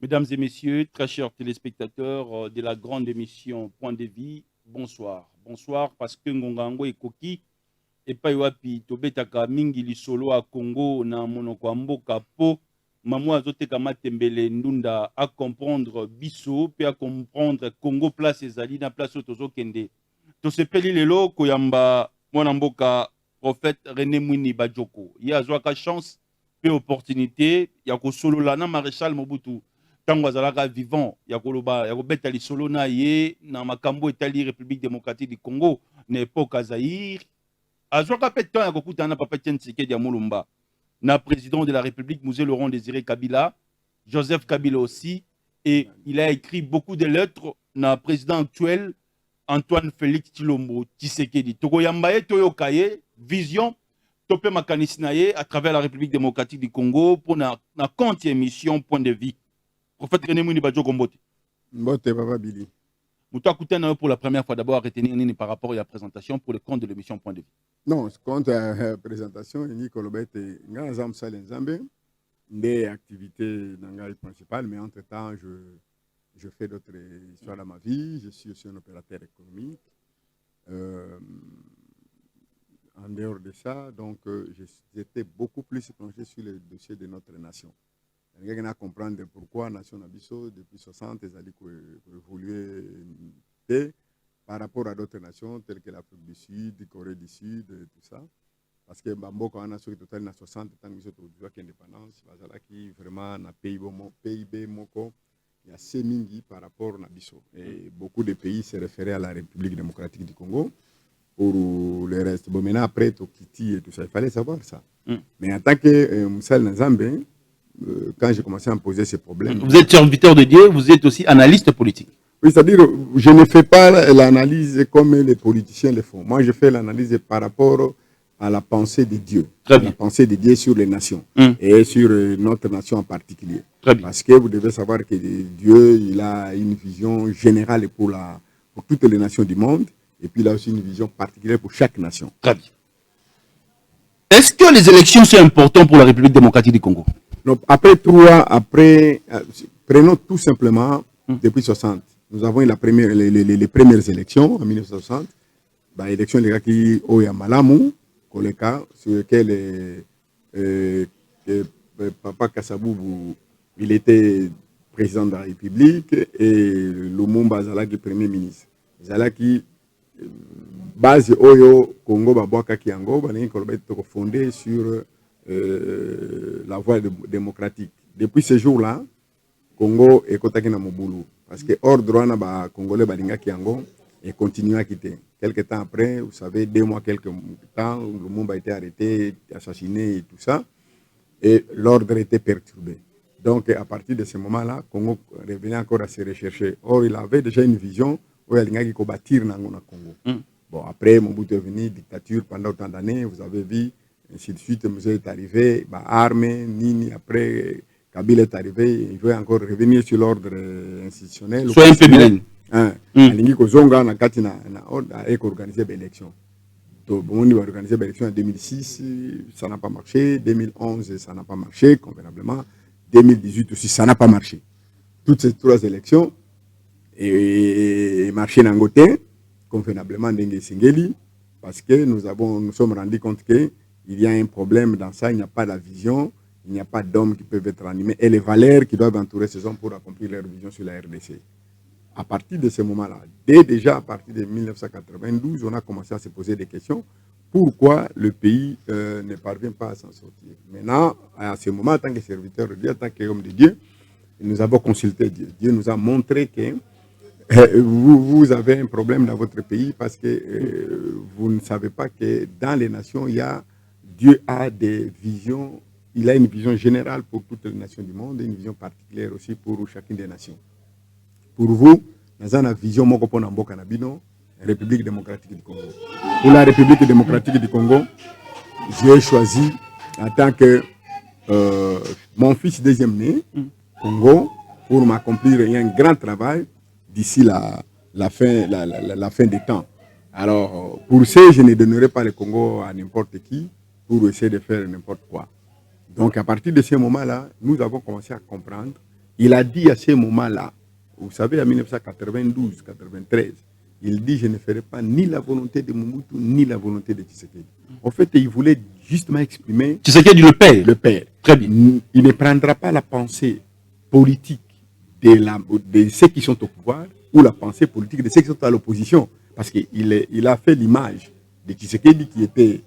Mesdames et messieurs, très chers téléspectateurs de la grande émission Point de vie, bonsoir. Bonsoir parce que Ngongango et Koki et Paiwapi Tobetaka Mingi Lisolo à Congo na monoko mboka po maman azoteka matembele ndunda à comprendre biso pe à comprendre Congo place ezali na place tozo kende. To sepeli lelo koyamba mwana mboka prophète René Mwini Bajoko. Il y a zwaka chance pe opportunité ya kosolola na maréchal Mobutu tango azalaka vivant ya koloba ya kobeta lisolo na ye na makambo etali République démocratique du Congo na époque Zaïre azwaka pe temps ya kokutana na papa Etienne Tshisekedi ya Mulumba na président de la République Mzee Laurent Désiré Kabila, Joseph Kabila aussi, et il a écrit beaucoup de lettres na président actuel Antoine Félix Tshilombo Tshisekedi. Tokoyamba ye toyoka ye vision topé makanisi na ye à travers la République démocratique du Congo pour na compte émission Point de vie. Prophète René Mwini Bajoko Mbote. Mbote Baba Billy. Mouta Koutena pour la première fois d'abord à retenir Nini par rapport à la présentation pour le compte de l'émission Point de vie. Non, compte à la présentation, Nicolas Bete, Nganzam Salen Zambe, des activités dans principales, mais entre-temps, je fais d'autres histoires dans ma vie. Je suis aussi un opérateur économique. En dehors de ça, donc, j'étais beaucoup plus plongé sur les dossiers de notre nation. Il y a à comprendre pourquoi la nation Abisso, depuis 60, elle a évolué par rapport à d'autres nations telles que l'Afrique du Sud, la Corée du Sud, tout ça. Parce que Bambo, quand on a sur le total, 60 ans, nous avons l'indépendance, qui vraiment na PIB moko, il y a assez mingi par rapport à Abisso. Et beaucoup de pays se référaient à la République démocratique du Congo. Pour le reste, bon, maintenant après Tokiti et tout ça, il fallait savoir ça. Mais en tant que Moussal Nzambe, quand j'ai commencé à me poser ces problèmes. Vous êtes serviteur de Dieu, vous êtes aussi analyste politique. Oui, c'est-à-dire, je ne fais pas l'analyse comme les politiciens le font. Moi, je fais l'analyse par rapport à la pensée de Dieu. Très bien. La pensée de Dieu sur les nations et sur notre nation en particulier. Très bien. Parce que vous devez savoir que Dieu, il a une vision générale pour toutes les nations du monde. Et puis, il a aussi une vision particulière pour chaque nation. Très bien. Est-ce que les élections sont importantes pour la République démocratique du Congo? Donc, prenons tout simplement depuis 60. Nous avons eu les premières élections en 1960. L'élection de Gaki Oya Malamu, sur lequel Papa Kassaboubou, il était président de la République et Lumumba Zalaki premier ministre. Zalaki base Oyo Congo Babouaka Kiango, fondé sur la voie démocratique. Depuis ce jour-là, Congo est Kotaki na Moboulou. Parce que hors droit, na Congolais Balinga Kiango et continue à quitter. Quelques temps après, vous savez, 2 mois, quelques temps, le monde a été arrêté, assassiné et tout ça. Et l'ordre était perturbé. Donc, à partir de ce moment-là, Congo revenait encore à se rechercher. Or, il avait déjà une vision où il y a qui bâtir dans le Congo. Bon, après, Mobutu est venu, dictature pendant autant d'années, vous avez vu, ainsi de suite, Moussa est arrivé, armé, Nini, après, Kabila est arrivé, il veut encore revenir sur l'ordre institutionnel. Soyez un peu bilingue. Il Kozonga a organisé l'élection. Donc, on a organisé l'élection en 2006, ça n'a pas marché. 2011, ça n'a pas marché, convenablement. 2018 aussi, ça n'a pas marché. Toutes ces 3 élections, et marché Nangote, convenablement Ndenge Singeli, parce que nous sommes rendus compte qu'il y a un problème dans ça, il n'y a pas la vision, il n'y a pas d'hommes qui peuvent être animés, et les valeurs qui doivent entourer ces hommes pour accomplir leur vision sur la RDC. À partir de ce moment-là, déjà à partir de 1992, on a commencé à se poser des questions. Pourquoi le pays ne parvient pas à s'en sortir? Maintenant, à ce moment, en tant que serviteur de Dieu, en tant qu'homme de Dieu, nous avons consulté Dieu. Dieu nous a montré que vous avez un problème dans votre pays parce que vous ne savez pas que dans les nations, Dieu a des visions. Il a une vision générale pour toutes les nations du monde et une vision particulière aussi pour chacune des nations. Pour vous, nous avons une vision République démocratique du Congo. Pour la République démocratique du Congo, j'ai choisi en tant que mon fils deuxième né, Congo, pour m'accomplir un grand travail d'ici la fin des temps. Alors, pour ça, je ne donnerai pas le Congo à n'importe qui pour essayer de faire n'importe quoi. Donc, à partir de ce moment-là, nous avons commencé à comprendre Il a dit à ce moment-là, vous savez, en 1992, 93, il dit, je ne ferai pas ni la volonté de Mobutu, ni la volonté de Tshisekedi. En fait, il voulait justement exprimer... Tshisekedi, le père. Le père. Très bien. Il ne prendra pas la pensée politique de ceux qui sont au pouvoir ou la pensée politique de ceux qui sont à l'opposition. Parce qu'il a fait l'image de Tshisekedi qui était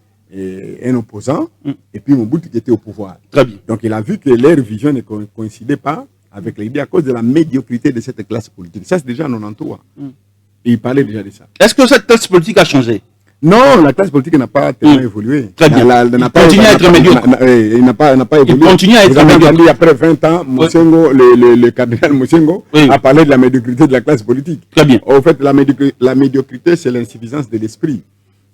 un opposant et puis Mobutu qui était au pouvoir. Très bien. Donc il a vu que leur vision ne coïncidait pas avec l'idée à cause de la médiocrité de cette classe politique. Ça, c'est déjà en 93. Et il parlait déjà de ça. Est-ce que cette classe politique a changé? Non, la classe politique n'a pas tellement évolué. Très bien. Il continue à être médiocre. Il n'a pas évolué. Il continue à être médiocre. Après 20 ans, Mosengo, le cardinal Mosengo a parlé de la médiocrité de la classe politique. Très bien. En fait, la médiocrité, c'est l'insuffisance de l'esprit.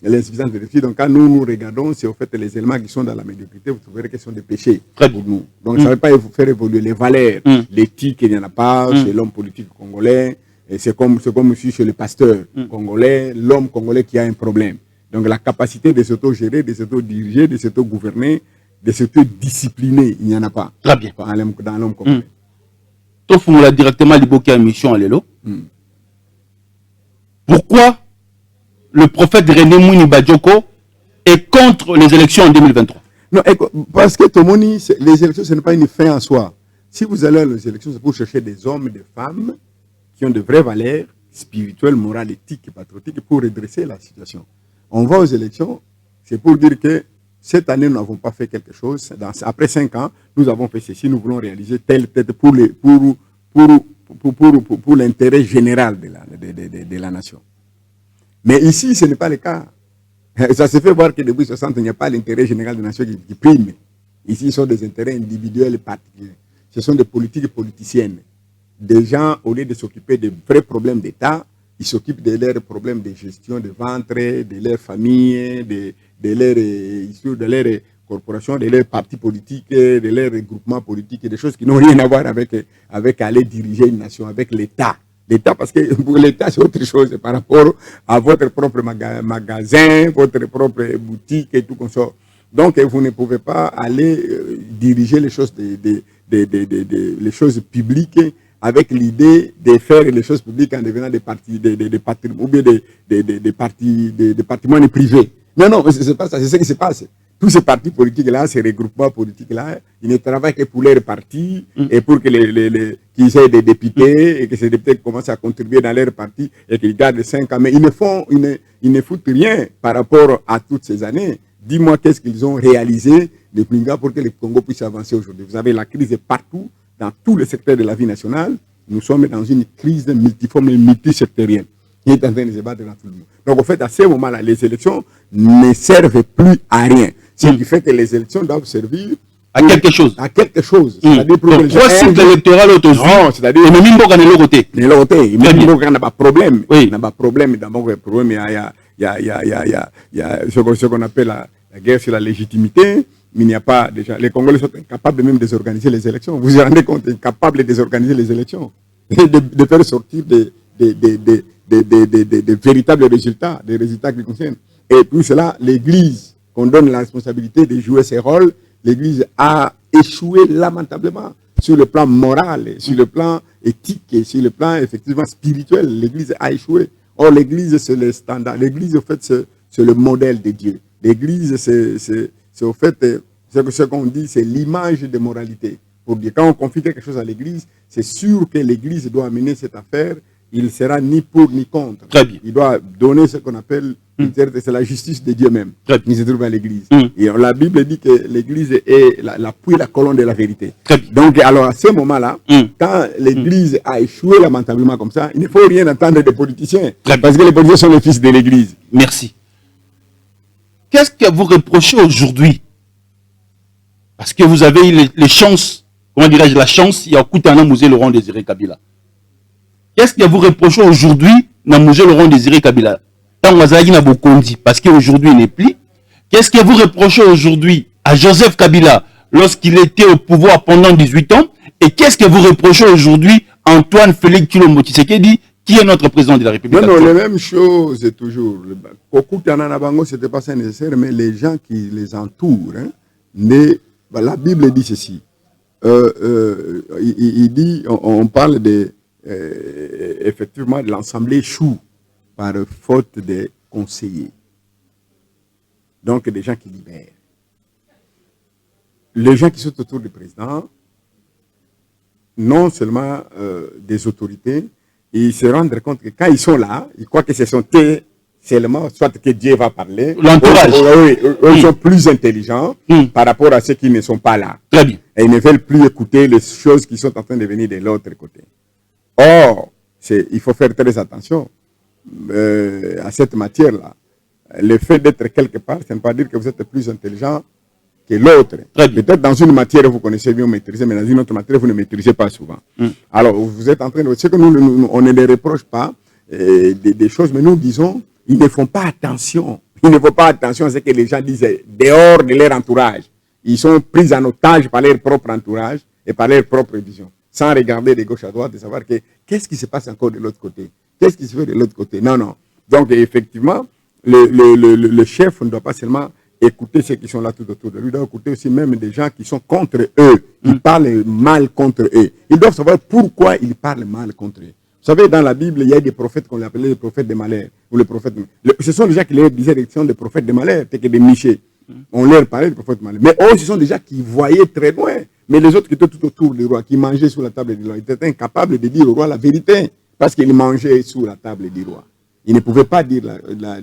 L'insuffisance de l'esprit. Donc, quand nous regardons, c'est en fait les éléments qui sont dans la médiocrité, vous trouverez qu'ils sont des péchés pour nous. Donc, ça ne va pas faire évoluer les valeurs. L'éthique, il n'y en a pas chez l'homme politique congolais. Et c'est comme aussi chez le pasteur congolais, l'homme congolais qui a un problème. Donc la capacité de s'auto-gérer, de s'auto-diriger, de s'auto-gouverner, de s'auto-discipliner, il n'y en a pas. Très bien. Dans l'homme congolais. Toi, vous l'a directement libéré à mission à l'élo. Pourquoi le prophète René Mouni Badioko est contre les élections en 2023? Non, parce que Tomoni, les élections, ce n'est pas une fin en soi. Si vous allez aux élections, c'est pour chercher des hommes et des femmes qui ont de vraies valeurs spirituelles, morales, éthiques et patriotiques pour redresser la situation. On va aux élections, c'est pour dire que cette année, nous n'avons pas fait quelque chose. Après 5 ans, nous avons fait ceci, nous voulons réaliser tel pour l'intérêt général de la nation. Mais ici, ce n'est pas le cas. Ça se fait voir que depuis 60, il n'y a pas l'intérêt général de la nation qui prime. Ici, ce sont des intérêts individuels et particuliers. Ce sont des politiques politiciennes. Des gens, au lieu de s'occuper des vrais problèmes d'État, ils s'occupent de leurs problèmes de gestion de ventre, de leur famille, de leurs corporations, de leurs partis politiques, de leurs regroupements politiques, des choses qui n'ont rien à voir avec aller diriger une nation, avec l'État. L'État, parce que pour l'État, c'est autre chose par rapport à votre propre magasin, votre propre boutique et tout comme ça. Donc, vous ne pouvez pas aller diriger les choses, les choses publiques avec l'idée de faire les choses publiques en devenant des partis, ou bien des patrimoines privés. Non, non, c'est pas ça, c'est ce qui se passe. Tous ces partis politiques-là, ces regroupements politiques-là, ils ne travaillent que pour leurs partis et pour que qu'ils aient des députés et que ces députés commencent à contribuer dans leur parti et qu'ils gardent 5 ans. Mais ils ne foutent rien par rapport à toutes ces années. Dis-moi qu'est-ce qu'ils ont réalisé de plus grand pour que le Congo puisse avancer aujourd'hui. Vous avez la crise partout, dans tous les secteurs de la vie nationale. Nous sommes dans une crise multiforme et multisectorielle qui est en train de se battre dans tout le monde. Donc, en fait, à ce moment-là, les élections ne servent plus à rien. Ce qui fait que les élections doivent servir à quelque chose. À quelque chose. C'est-à-dire pour les gens. Électoral non, c'est-à-dire. Et même il n'y a pas de problème. Il n'y a pas de problème. Il y a ce qu'on appelle la guerre sur la légitimité. Mais il n'y a pas déjà. Les Congolais sont incapables même de désorganiser les élections. Vous vous rendez compte, incapables de désorganiser les élections. De faire sortir des véritables résultats, des résultats qui concernent. Et tout cela, l'Église, qu'on donne la responsabilité de jouer ses rôles, l'Église a échoué lamentablement sur le plan moral, sur le plan éthique et sur le plan effectivement spirituel. L'Église a échoué. Or, l'Église, c'est le standard. L'Église, en fait, c'est le modèle de Dieu. L'Église, c'est au fait, ce qu'on dit, c'est l'image de moralité. Pour dire, quand on confie quelque chose à l'Église, c'est sûr que l'Église doit amener cette affaire. Il ne sera ni pour ni contre. Très bien. Il doit donner ce qu'on appelle, c'est la justice de Dieu même, qui se trouve à l'Église. Et la Bible dit que l'Église est l'appui, la colonne de la vérité. Donc, alors à ce moment-là, quand l'Église a échoué lamentablement comme ça, il ne faut rien attendre des politiciens. Parce que les politiciens sont les fils de l'Église. Merci. Qu'est-ce que vous reprochez aujourd'hui? Parce que vous avez eu les chances, comment dirais-je, la chance, il y a Koutana Mouzé Laurent Désiré Kabila. Qu'est-ce que vous reprochez aujourd'hui dans Mouzé Laurent Désiré Kabila? Parce qu'aujourd'hui il n'est plus. Qu'est-ce que vous reprochez aujourd'hui à Joseph Kabila lorsqu'il était au pouvoir pendant 18 ans? Et qu'est-ce que vous reprochez aujourd'hui à Antoine Félix Tshilombo Tshisekedi, qui est notre président de la République? Non, les mêmes choses toujours. Kokutana Nabango, ce n'était pas ça nécessaire, mais les gens qui les entourent, la Bible dit ceci. il dit, on parle de, effectivement, de l'Assemblée échoue par faute des conseillers. Donc, des gens qui libèrent. Les gens qui sont autour du président, non seulement des autorités, ils se rendent compte que quand ils sont là, ils croient que ce sont eux seulement, soit que Dieu va parler. L'entourage. Ils sont plus intelligents par rapport à ceux qui ne sont pas là. Très bien. Et ils ne veulent plus écouter les choses qui sont en train de venir de l'autre côté. Or, il faut faire très attention à cette matière-là. Le fait d'être quelque part, ça ne veut pas dire que vous êtes plus intelligent que l'autre. Peut-être dans une matière, vous connaissez bien maîtriser, mais dans une autre matière, vous ne maîtrisez pas souvent. Alors, vous êtes en train de... C'est que nous, on ne les reproche pas des choses, mais nous disons, ils ne font pas attention. Ils ne font pas attention à ce que les gens disent dehors de leur entourage. Ils sont pris en otage par leur propre entourage et par leur propre vision, sans regarder de gauche à droite et savoir qu'est-ce qui se passe encore de l'autre côté. Qu'est-ce qui se fait de l'autre côté? Non, non. Donc, effectivement, le chef ne doit pas seulement écouter ceux qui sont là tout autour de lui, il doit écouter aussi même des gens qui sont contre eux, qui parlent mal contre eux. Ils doivent savoir pourquoi ils parlent mal contre eux. Vous savez, dans la Bible, il y a des prophètes qu'on appelait les prophètes des malheurs. Ou les prophètes. Ce sont des gens qui leur disaient que ce sont des prophètes des malheurs, tels que des Michés. On leur parlait des prophètes des malheurs. Mais eux, ce sont des gens qui voyaient très loin. Mais les autres qui étaient tout autour du roi, qui mangeaient sous la table du roi, ils étaient incapables de dire au roi la vérité. Parce qu'ils mangeaient sous la table du roi. Ils ne pouvaient pas dire la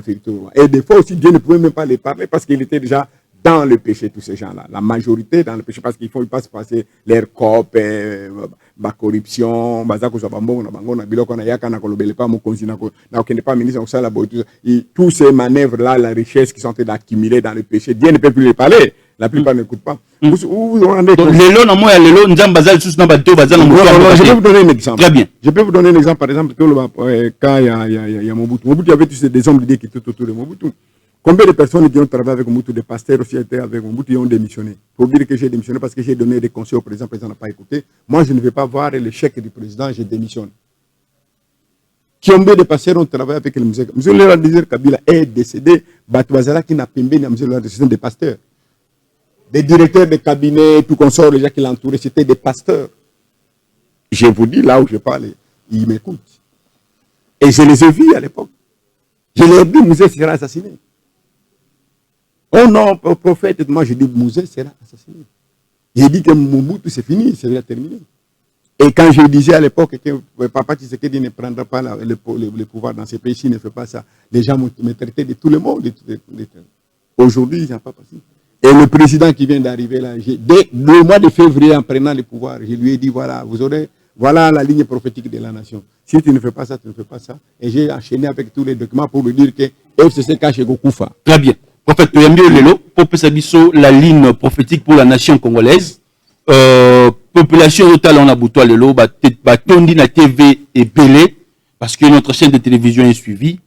vérité au roi. Et des fois aussi, Dieu ne pouvait même pas les parler parce qu'il était déjà dans le péché, tous ces gens-là. La majorité dans le péché, parce qu'ils ne passent passer leur cop, la corruption, tous ces manœuvres-là, la richesse qui sont en train d'accumuler dans le péché, Dieu ne peut plus les parler. La plupart n'écoutent pas. Donc, je peux vous donner un exemple. Très bien. Je peux vous donner un exemple, par exemple, quand il y a Mobutu. Mobutu, il y avait tous des hommes d'idées qui étaient autour de Mobutu. Combien de personnes qui ont travaillé avec Mobutu, des pasteurs aussi étaient avec Mobutu, ils ont démissionné. Pour dire que j'ai démissionné parce que j'ai donné des conseils au président, le président n'a pas écouté. Moi, je ne vais pas voir le chèque du président, je démissionne. Combien de pasteurs ont travaillé avec le musée? Monsieur Laurent Désir Kabila est décédé. Batouazala qui n'a pas bien monsieur Laurent Désir, des pasteurs. Des directeurs de cabinet, tout consort, les gens qui l'entouraient, c'était des pasteurs. Je vous dis, là où je parle, ils m'écoutent. Et je les ai vus à l'époque. Je leur ai dit, Mouzé sera assassiné. Oh non, prophète, moi je dis, Mouzé sera assassiné. J'ai dit que Mobutu, c'est fini, c'est terminé. Et quand je disais à l'époque que Papa Tshisekedi ne prendra pas le pouvoir dans ces pays, s'il ne fait pas ça, les gens me traitaient de tout le monde. Aujourd'hui, ils n'ont pas passé. Et le président qui vient d'arriver là, dès le mois de février, en prenant le pouvoir, je lui ai dit, voilà, voilà la ligne prophétique de la nation. Si tu ne fais pas ça, tu ne fais pas ça. Et j'ai enchaîné avec tous les documents pour lui dire que FCC cache Gokoufa. Très bien. Prophète Toyambio Lelo, pour Pesabiso, la ligne prophétique pour la nation congolaise. Population totale en Aboutoua Lelo, Tondi na TV et Belé, parce que notre chaîne de télévision est suivie.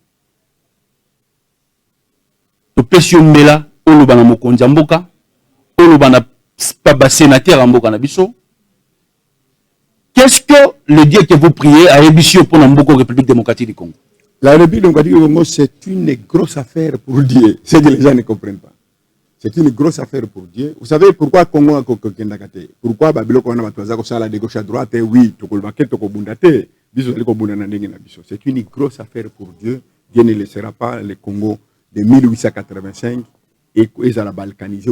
Topesio Mbela, Olobana Mokonzi Mboka, Olobana sénateur Mboka Nabiso. Qu'est-ce que le Dieu que vous priez a émission pour la République démocratique du Congo? La République démocratique du Congo, c'est une grosse affaire pour Dieu. C'est que les gens ne comprennent pas. C'est une grosse affaire pour Dieu. Vous savez pourquoi Congo a Kendakate? Pourquoi Babylone a Matuazako Sala de gauche à droite? Oui, c'est une grosse affaire pour Dieu. Dieu ne laissera pas le Congo de 1885 et ils allont balkaniser.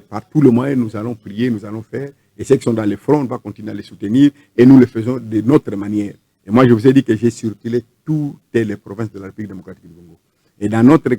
Par tous les moyens, nous allons prier, nous allons faire. Et ceux qui sont dans le front, on va continuer à les soutenir et nous le faisons de notre manière. Et moi, je vous ai dit que j'ai circulé toutes les provinces de la République démocratique du Congo. Et dans notre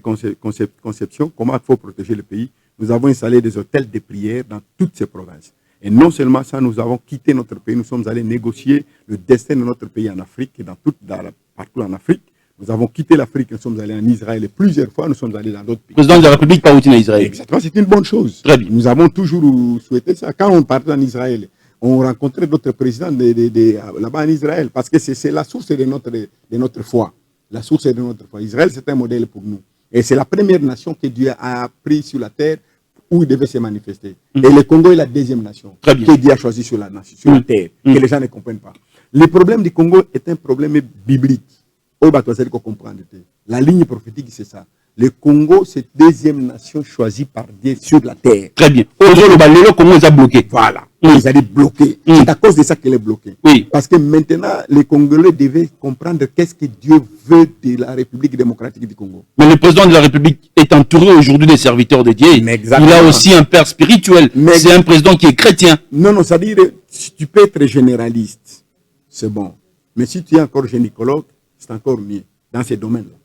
conception, comment il faut protéger le pays, nous avons installé des hôtels de prière dans toutes ces provinces. Et non seulement ça, nous avons quitté notre pays, nous sommes allés négocier le destin de notre pays en Afrique et partout en Afrique. Nous avons quitté l'Afrique, nous sommes allés en Israël et plusieurs fois, nous sommes allés dans d'autres pays. Président de la République, pas en Israël. Exactement, c'est une bonne chose. Très bien. Nous avons toujours souhaité ça. Quand on partait en Israël, on rencontrait d'autres présidents là-bas en Israël, parce que c'est la source de notre foi. La source de notre foi. Israël, c'est un modèle pour nous. Et c'est la première nation que Dieu a pris sur la terre où il devait se manifester. Et le Congo est la deuxième nation que Dieu a choisi sur la terre, que les gens ne comprennent pas. Le problème du Congo est un problème biblique. La ligne prophétique, c'est ça. Le Congo, c'est la deuxième nation choisie par Dieu sur la terre. Très bien. Aujourd'hui, le Congo est bloqué. Voilà. Ils allaient bloquer. C'est à cause de ça qu'il est bloqué. Oui. Parce que maintenant, les Congolais devaient comprendre qu'est-ce que Dieu veut de la République démocratique du Congo. Mais le président de la République est entouré aujourd'hui des serviteurs de Dieu. Exactement. Il a aussi un père spirituel. C'est un président qui est chrétien. Non, c'est-à-dire, si tu peux être généraliste, c'est bon. Mais si tu es encore gynécologue, c'est encore mieux dans ces domaines-là.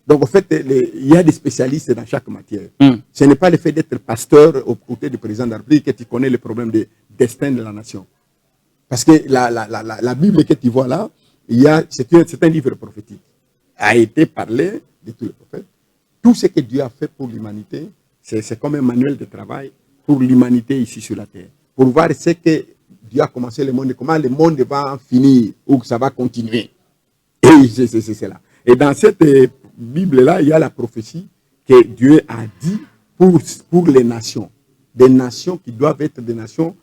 Donc, en fait, il y a des spécialistes dans chaque matière. Ce n'est pas le fait d'être pasteur aux côtés du président de la République que tu connais le problème du destin de la nation. Parce que la Bible que tu vois là, c'est un livre prophétique. A été parlé de tous les prophètes. Tout ce que Dieu a fait pour l'humanité, c'est comme un manuel de travail pour l'humanité ici sur la terre. Pour voir ce que Dieu a commencé le monde et comment le monde va en finir ou que ça va continuer. Et c'est là. Et dans cette Bible-là, il y a la prophétie que Dieu a dit pour les nations. Des nations qui doivent être des nations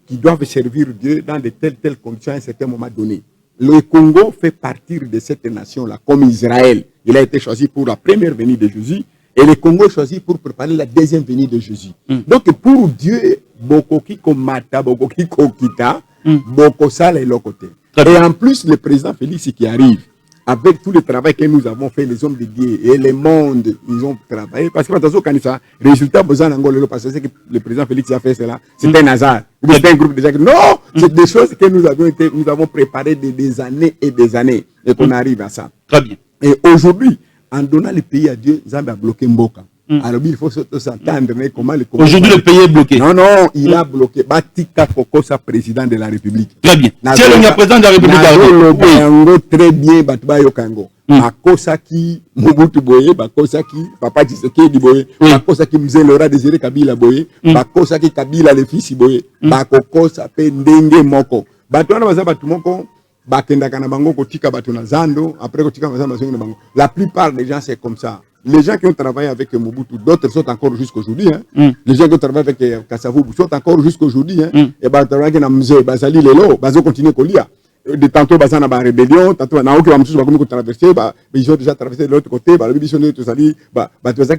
qui doivent servir Dieu dans de telles conditions à un certain moment donné. Le Congo fait partie de cette nation-là, comme Israël. Il a été choisi pour la première venue de Jésus et le Congo est choisi pour préparer la deuxième venue de Jésus. Donc pour Dieu, Bokoki Komata, Bokoki Kokita, Bokosala et l'autre. Et en plus, le président Félix qui arrive, avec tout le travail que nous avons fait, les hommes de Dieu et le monde, ils ont travaillé. Parce que, attention, quand il y a résultat, parce que le président Félix a fait cela, c'est un hasard. C'est un groupe déjà. Non, c'est des choses que nous avons préparées des années et des années, et qu'on arrive à ça. Très bien. Et aujourd'hui, en donnant le pays à Dieu, Zambie a bloqué Mboka. Alors, il faut s'entendre, mais comment le Congo. Aujourd'hui, le pays est bloqué. Non, non, il a bloqué. Batika Kokosa, président de la République. Très bien. C'est le président de la République. Très bien, Batbayo Kango. Bakosaki, Mobutu Boye, Bakosaki, Papa Tshisekedi Boye, Bakosaki Mzee Laurent Désiré Kabila Boye, Bakosaki Kabila le fils Boye, Bakokosa Pendenge Moko. Batona baza batu moko, bakendaka na bango kotika batu na zando, après kotika na zando na bango. La plupart des gens c'est comme ça. Les gens qui ont travaillé avec Mobutu, d'autres sont encore jusqu'aujourd'hui. Les gens qui ont travaillé avec Kassavou sont encore jusqu'aujourd'hui. Et bah, travailler dans Mzee, Bazali Lelo, Bazo continue à lire. De tantôt, Bazan a une rébellion, tantôt, on a aucun moment où on traversé, ils ont déjà traversé de l'autre côté, ils ont dit tout ça, tu vois,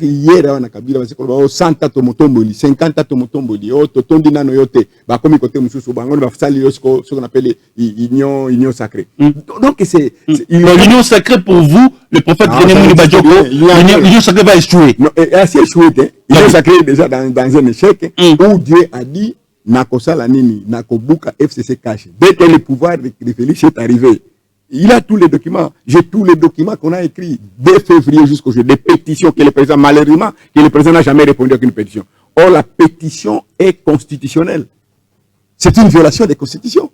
hier, on a Kabila, 100 tomotomboli, 50 tomotomboli, totondi nano yote, comme côté Moussou, on va faire ce qu'on appelle l'union sacrée. Donc, c'est. L'union sacrée pour vous, le prophète René Badjoko, l'union sacrée va échouer. Non, et assez échoué, l'union sacrée est déjà dans un échec, où Dieu a dit, Nakosa la nini, Nakobuka FCC caché. Dès que le pouvoir de Félix est arrivé, il a tous les documents. J'ai tous les documents qu'on a écrits dès février jusqu'aujourd'hui, des pétitions que le président, malheureusement, que le président n'a jamais répondu à une pétition. Or, la pétition est constitutionnelle. C'est une violation des constitutions.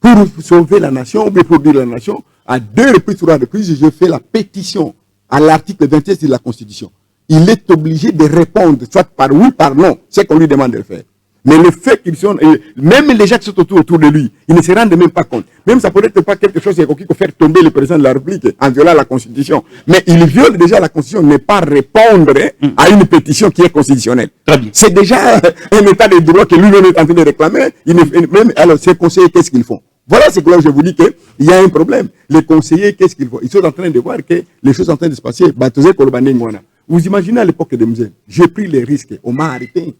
Pour sauver la nation, ou pour dire la nation, à 2 reprises, 3 reprises, je fais la pétition à l'article 27 de la Constitution. Il est obligé de répondre, soit par oui, par non, c'est qu'on lui demande de le faire. Mais le fait qu'ils sont, même les gens qui sont autour de lui, ils ne se rendent même pas compte. Même ça pourrait être pas quelque chose qui peut faire tomber le président de la République en violant la Constitution. Mais il viole déjà la Constitution, ne pas répondre à une pétition qui est constitutionnelle. C'est déjà un état de droit que lui-même est en train de réclamer. Alors, ces conseillers, qu'est-ce qu'ils font? Voilà ce que là je vous dis qu'il y a un problème. Les conseillers, qu'est-ce qu'ils font? Ils sont en train de voir que les choses sont en train de se passer. Vous imaginez à l'époque de Mzee, j'ai pris les risques, on m'a arrêté.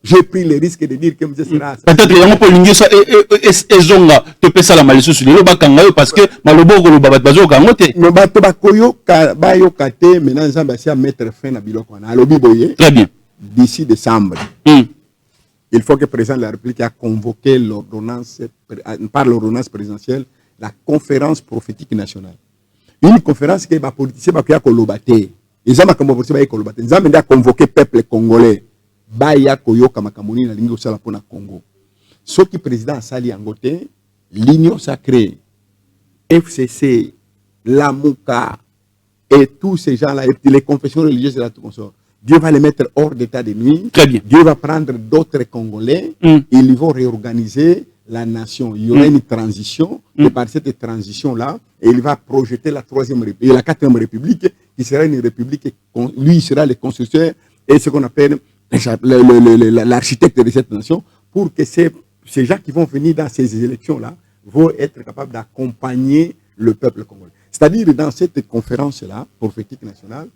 J'ai pris le risque de dire que Mzee sera. Peut-être qu'il y a un peu de zonga, tu peux ça la malédiction sur les loba kangayo parce que malobo ko loba bazo kangote. Mais bato bakoyo bayo kate maintenant Nzambe a mettre fin à biloko na lobi boye. Très bien. D'ici décembre. Il faut que le président de la République a convoqué l'ordonnance par l'ordonnance présidentielle la conférence prophétique nationale. Une conférence que les politiciens va kolobate. Ils ont convoqué les kolobate. Nzambe a convoqué le peuple congolais. Baya koyoka makamoni na lingi osala pona Congo. Ce qui président Sali Angote, l'union sacrée, FCC, l'Amouka et tous ces gens-là, les confessions religieuses de la tout consort, Dieu va les mettre hors d'état de nuit. Très bien. Dieu va prendre d'autres Congolais et ils vont réorganiser la nation. Il y aura une transition et par cette transition-là, il va projeter la 3e République et la 4e République qui sera une république, lui sera le constructeur et ce qu'on appelle l'architecte de cette nation, pour que ces gens qui vont venir dans ces élections-là vont être capables d'accompagner le peuple congolais. C'est-à-dire, dans cette conférence-là, prophétique nationale,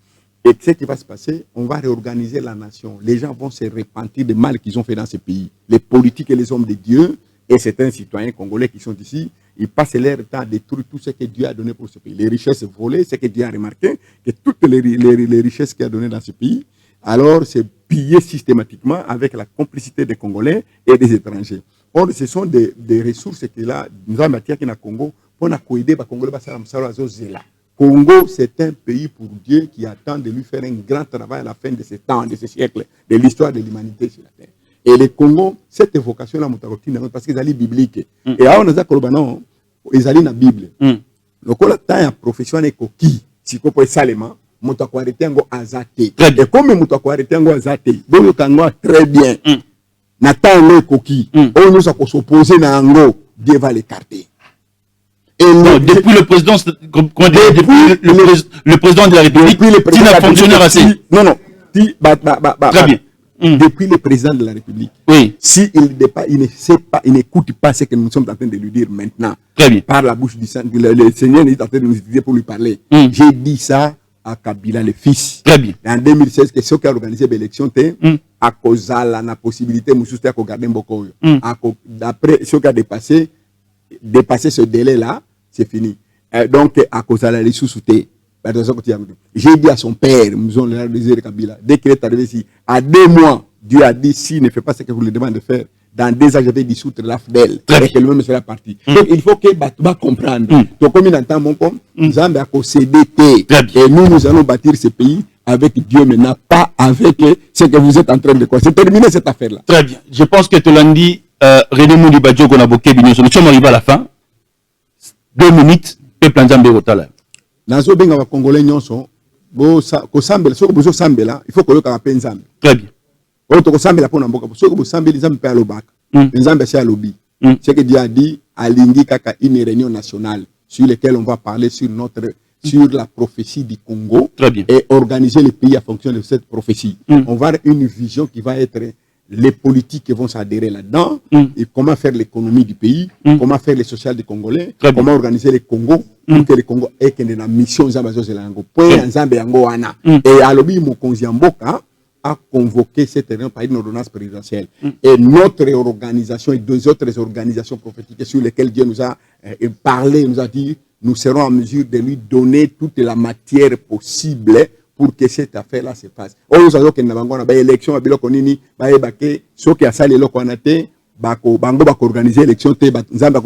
Et ce qui va se passer, on va réorganiser la nation. Les gens vont se repentir des mal qu'ils ont fait dans ce pays. Les politiques et les hommes de Dieu, et certains citoyens congolais qui sont ici, ils passent leur temps à détruire tout ce que Dieu a donné pour ce pays. Les richesses volées, ce que Dieu a remarqué, que toutes les richesses qu'il a données dans ce pays, alors c'est pillé systématiquement avec la complicité des Congolais et des étrangers. Or, ce sont des ressources qu'il a, nous avons matière qui est au Congo, pour nous aider les Congolais à Zela. Congo, c'est un pays pour Dieu qui attend de lui faire un grand travail à la fin de ce temps, de ce siècle, de l'histoire de l'humanité sur la terre. Et le Congo, cette évocation-là, parce qu'ils allaient biblique. Et là, on a dit ils allaient dans la Bible. Le temps de profession est coquille, si vous pouvez salement, moto arrêté ngo azate. Et comme moto arrêté ngo azate, donc kango très bien. Nathan ngo coquille. On nous a s'opposer na ngo, Dieu va l'écarter. Non, depuis le président, le président de la République, il n'a fonctionné assez. Non, non. Très bien. Depuis le président de la République. Oui. Si il ne sait pas, il n'écoute pas ce que nous sommes en train de lui dire maintenant. Très bien. Par la bouche du Seigneur, le Seigneur est en train de nous utiliser pour lui parler. J'ai dit ça à Kabila, le fils. Très bien. En 2016, que ceux qui ont organisé l'élection, à cause de la possibilité, nous sommes à garder Mboko. D'après ceux qui ont dépassé ce délai-là, c'est fini. Donc, à cause de la ressource, j'ai dit à son père, dès qu'il est arrivé ici, à 2 mois, Dieu a dit, s'il ne fait pas ce que vous lui demandez de faire, dans 2 ans, je vais dissoudre l'AFDEL, et que lui-même sera parti. Donc, il faut que va comprendre. Donc, comme il entend mon com, Zambie a concédé, et nous allons bâtir ce pays avec Dieu maintenant, pas avec ce que vous êtes en train de quoi. C'est terminé cette affaire-là. Très bien. Je pense que Tolandi, René Mouli Badjo, qu'on a boqué, nous sommes arrivés à la fin. 2 minutes, peuple en Zambie rotala. Nazo benga wa Congolais nyonso, ko sambela, soko bozo sambela, il faut que yoka pe nzambe. Très bien. On to ko sambela pona mboka, soko bozo sambela nzambe pe alobaka. Nzambe c'est alobi. Ce que Dieu a dit, alingi kaka une réunion nationale sur laquelle on va parler sur la prophétie du Congo. Très bien. Et organiser le pays en fonction de cette prophétie. On va avoir une vision qui va être les politiques qui vont s'adhérer là-dedans, et comment faire l'économie du pays, comment faire le social des Congolais, comment organiser le Congo, pour que le Congo ait une mission Zambazo-Zelango. Point Nzambe yango wana. Et Alobi Mokonzi Mboka a convoqué cette réunion par une ordonnance présidentielle. Et notre organisation et 2 autres organisations prophétiques sur lesquelles Dieu nous a parlé, nous a dit, nous serons en mesure de lui donner toute la matière possible pour que cette affaire-là se passe. On savons que nous avons une élection à Bilokonini, ceux qui ont sali l'élection, bango organiser l'élection, Nzamba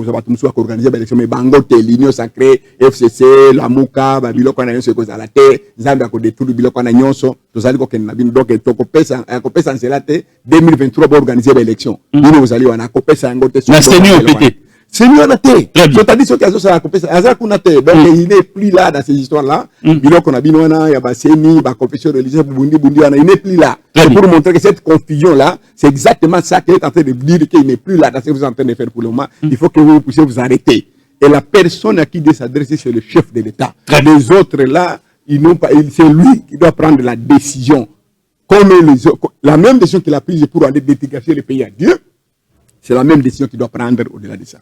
organiser l'élection, mais bango l'Union sacrée, FCC, la Mouka, Bilokona nyonso ko zala te, Nzamba ko détruire Bilokona nyonso, tozali ko ken na bino donc toko pesa nzela te 2023 ba organiser l'élection. Bino ozali wana ko pesa yango te. Na Seigneur pété. Seigneur na te. C'est-à-dire ce qui a coupé ça, Azakuna te. Donc il n'est plus là dans ces histoires-là. Bilokona bino wana ya ba seni, ba confession religieuse bundi wana, il n'est plus là. C'est pour montrer que cette confusion-là, c'est exactement ça qu'il est en train de dire, qu'il n'est plus là dans ce que vous êtes en train de faire pour le moment. Il faut que vous puissiez vous arrêter. Et la personne à qui doit s'adresser, c'est le chef de l'État. Les autres là, c'est lui qui doit prendre la décision. Comme la même décision qu'il a prise pour aller dédicacer le pays à Dieu, c'est la même décision qu'il doit prendre au-delà de ça.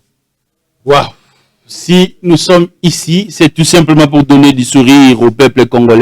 Waouh! Si nous sommes ici, c'est tout simplement pour donner du sourire au peuple congolais.